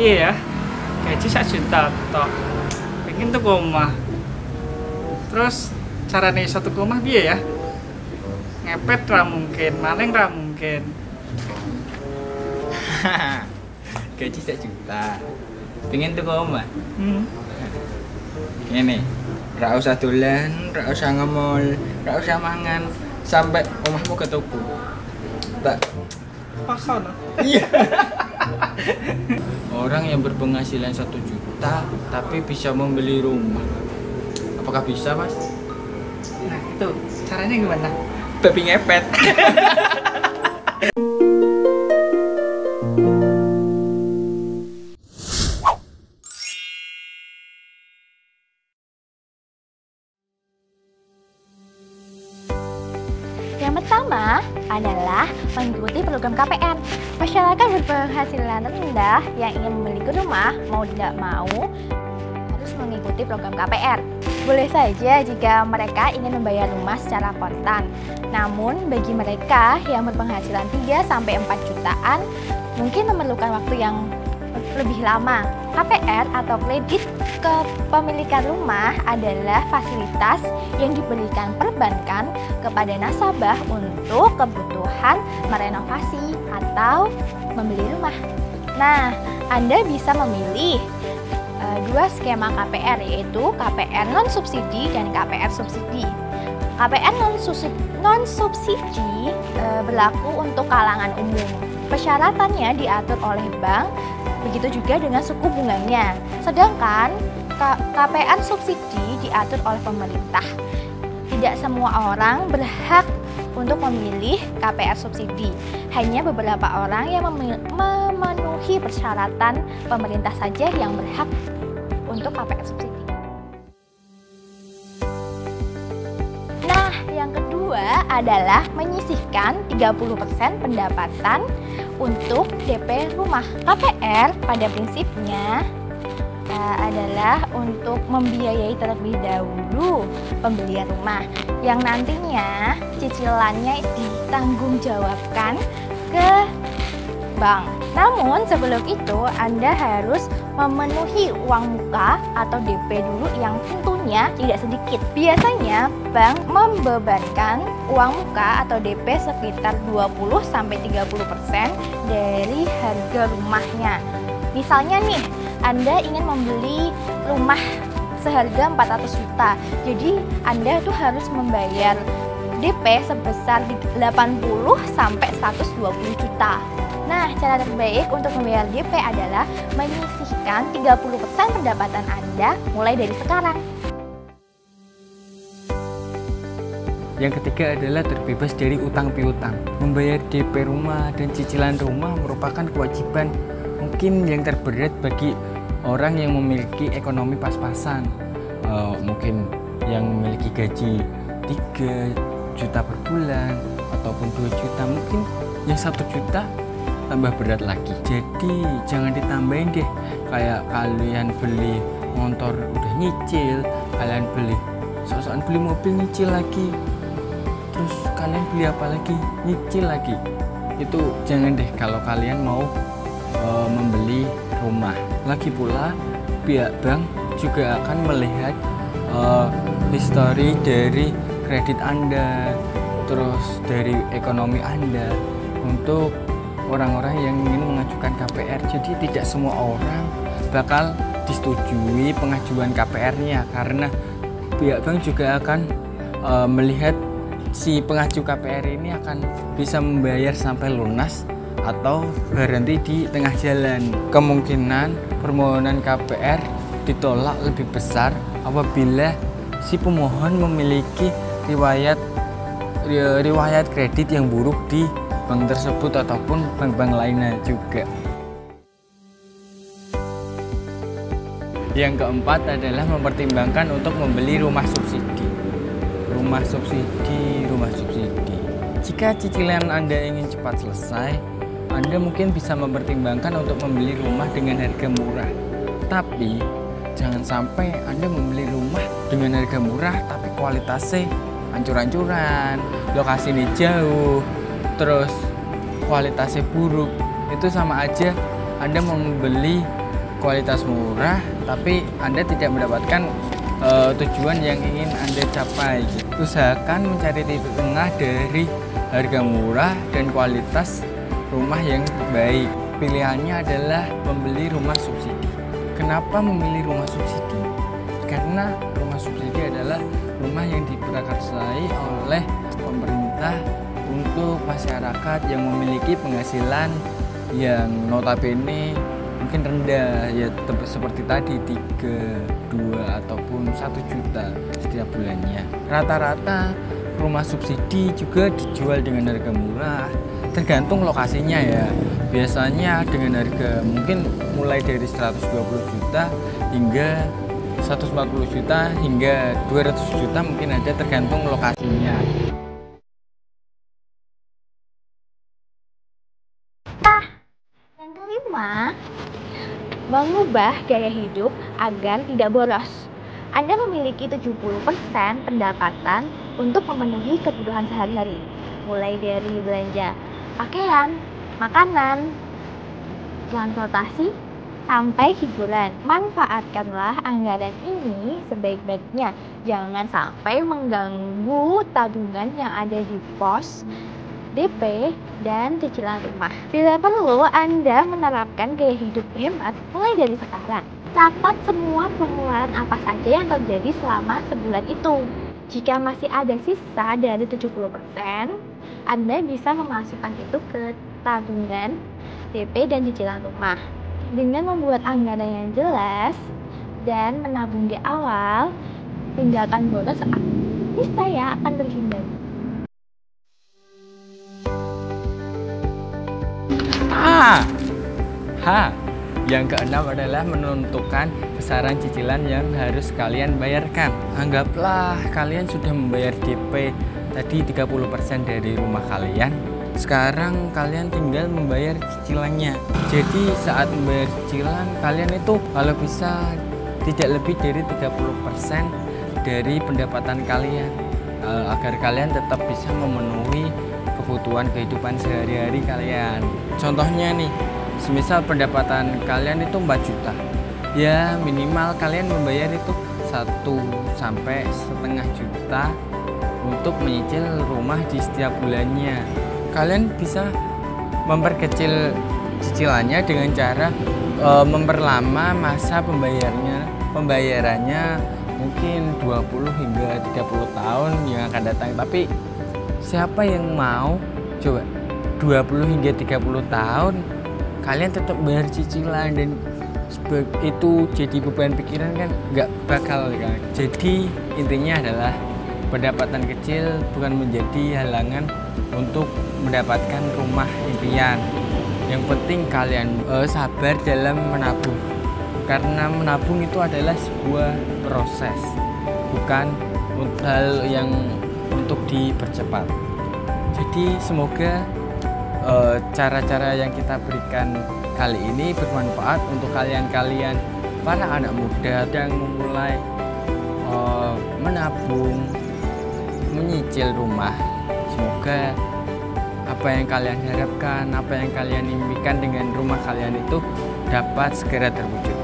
Iya ya, gaji 1 juta tok. Pengen tuku omah. Terus carane iso tuku omah piye ya? Ngepet ra mungkin, maling ra mungkin. Gaji 1 juta. Pengen tuh omah. Hmm. Ngene. Ra usah dolan, ra usah ngemol, ra usah mangan sampai omahmu ke tuku. Tak. Paksa no. Iya. Orang yang berpenghasilan 1 juta tapi bisa membeli rumah. Apakah bisa, Mas? Nah, itu caranya gimana? Babi ngepet. Yang pertama adalah mengikuti program KPR. Masyarakat berpenghasilan rendah yang ingin memiliki rumah mau tidak mau harus mengikuti program KPR. Boleh saja jika mereka ingin membayar rumah secara kontan. Namun bagi mereka yang berpenghasilan 3-4 jutaan mungkin memerlukan waktu yang lebih lama. KPR atau kredit kepemilikan rumah adalah fasilitas yang diberikan perbankan kepada nasabah untuk kebutuhan merenovasi atau membeli rumah. Nah, Anda bisa memilih dua skema KPR, yaitu KPR non-subsidi dan KPR subsidi. KPR non-subsidi berlaku untuk kalangan umum. Persyaratannya diatur oleh bank, begitu juga dengan suku bunganya. Sedangkan KPR subsidi diatur oleh pemerintah. Tidak semua orang berhak untuk memilih KPR subsidi. Hanya beberapa orang yang memenuhi persyaratan pemerintah saja yang berhak untuk KPR subsidi. Nah, yang kedua adalah menyisihkan 30% pendapatan untuk DP rumah. KPR pada prinsipnya adalah untuk membiayai terlebih dahulu pembelian rumah yang nantinya cicilannya ditanggungjawabkan ke bank. Namun sebelum itu Anda harus memenuhi uang muka atau DP dulu yang tentunya tidak sedikit. Biasanya bank membebankan uang muka atau DP sekitar 20-30% dari harga rumahnya. Misalnya nih, Anda ingin membeli rumah seharga 400 juta. Jadi Anda tuh harus membayar DP sebesar 80-120 juta. Nah, cara terbaik untuk membayar DP adalah menyisihkan 30% pendapatan Anda mulai dari sekarang. Yang ketiga adalah terbebas dari utang piutang. Membayar DP rumah dan cicilan rumah merupakan kewajiban mungkin yang terberat bagi orang yang memiliki ekonomi pas-pasan. Mungkin yang memiliki gaji 3 juta per bulan ataupun 2 juta, mungkin yang 1 juta tambah berat lagi. Jadi jangan ditambahin deh, kayak kalian beli motor udah nyicil, kalian beli sok-sokan beli mobil nyicil lagi, terus kalian beli apa lagi nyicil lagi. Itu jangan deh kalau kalian mau membeli rumah. Lagi pula pihak bank juga akan melihat histori dari kredit Anda, terus dari ekonomi Anda untuk orang-orang yang ingin mengajukan KPR. Jadi tidak semua orang bakal disetujui pengajuan KPR-nya, karena pihak bank juga akan melihat si pengajuan KPR ini akan bisa membayar sampai lunas atau berhenti di tengah jalan. Kemungkinan permohonan KPR ditolak lebih besar apabila si pemohon memiliki riwayat kredit yang buruk di bank tersebut ataupun bank-bank lainnya juga. Yang keempat adalah mempertimbangkan untuk membeli rumah subsidi. Rumah subsidi. Jika cicilan Anda ingin cepat selesai, Anda mungkin bisa mempertimbangkan untuk membeli rumah dengan harga murah. Tapi jangan sampai Anda membeli rumah dengan harga murah tapi kualitasnya hancur-hancuran, lokasinya jauh, terus kualitasnya buruk, itu sama aja Anda membeli kualitas murah tapi Anda tidak mendapatkan tujuan yang ingin Anda capai. Usahakan mencari titik tengah dari harga murah dan kualitas rumah yang baik. Pilihannya adalah membeli rumah subsidi. Kenapa memilih rumah subsidi? Karena rumah subsidi adalah rumah yang diprakarsai oleh pemerintah untuk masyarakat yang memiliki penghasilan yang notabene mungkin rendah, ya seperti tadi 3, 2 ataupun 1 juta setiap bulannya. Rata-rata rumah subsidi juga dijual dengan harga murah, tergantung lokasinya ya. Biasanya dengan harga mungkin mulai dari 120 juta hingga 140 juta hingga 200 juta mungkin ada, tergantung lokasinya. Yang kelima, mengubah gaya hidup agar tidak boros. Anda memiliki 70% pendapatan untuk memenuhi kebutuhan sehari-hari, mulai dari belanja pakaian, makanan, transportasi, sampai hiburan. Manfaatkanlah anggaran ini sebaik-baiknya. Jangan sampai mengganggu tabungan yang ada di pos, DP, dan cicilan rumah. Bila perlu, Anda menerapkan gaya hidup hemat mulai dari sekarang. Catat semua pengeluaran apa saja yang terjadi selama sebulan itu. Jika masih ada sisa dari 70%, Anda bisa memasukkan itu ke tabungan, DP, dan cicilan rumah. Dengan membuat anggaran yang jelas dan menabung di awal, tindakan boros niscaya akan terhindar. Yang keenam adalah menentukan besaran cicilan yang harus kalian bayarkan. Anggaplah kalian sudah membayar DP tadi 30% dari rumah kalian. Sekarang kalian tinggal membayar cicilannya. Jadi saat membayar cicilan, kalian itu kalau bisa tidak lebih dari 30% dari pendapatan kalian, agar kalian tetap bisa memenuhi kebutuhan kehidupan sehari-hari kalian. Contohnya nih, semisal pendapatan kalian itu 4 juta, ya minimal kalian membayar itu 1–1,5 juta untuk menyicil rumah di setiap bulannya. Kalian bisa memperkecil cicilannya dengan cara memperlama masa pembayarannya mungkin 20 hingga 30 tahun yang akan datang. Tapi siapa yang mau coba 20 hingga 30 tahun kalian tetap bayar cicilan, dan itu jadi beban pikiran kan nggak bakal kan. Jadi intinya adalah pendapatan kecil bukan menjadi halangan untuk mendapatkan rumah impian. Yang penting kalian sabar dalam menabung, karena menabung itu adalah sebuah proses, bukan hal yang untuk dipercepat. Jadi semoga cara-cara yang kita berikan kali ini bermanfaat untuk kalian-kalian para anak muda yang memulai menabung, menyicil rumah. Semoga apa yang kalian harapkan, apa yang kalian impikan dengan rumah kalian itu dapat segera terwujud.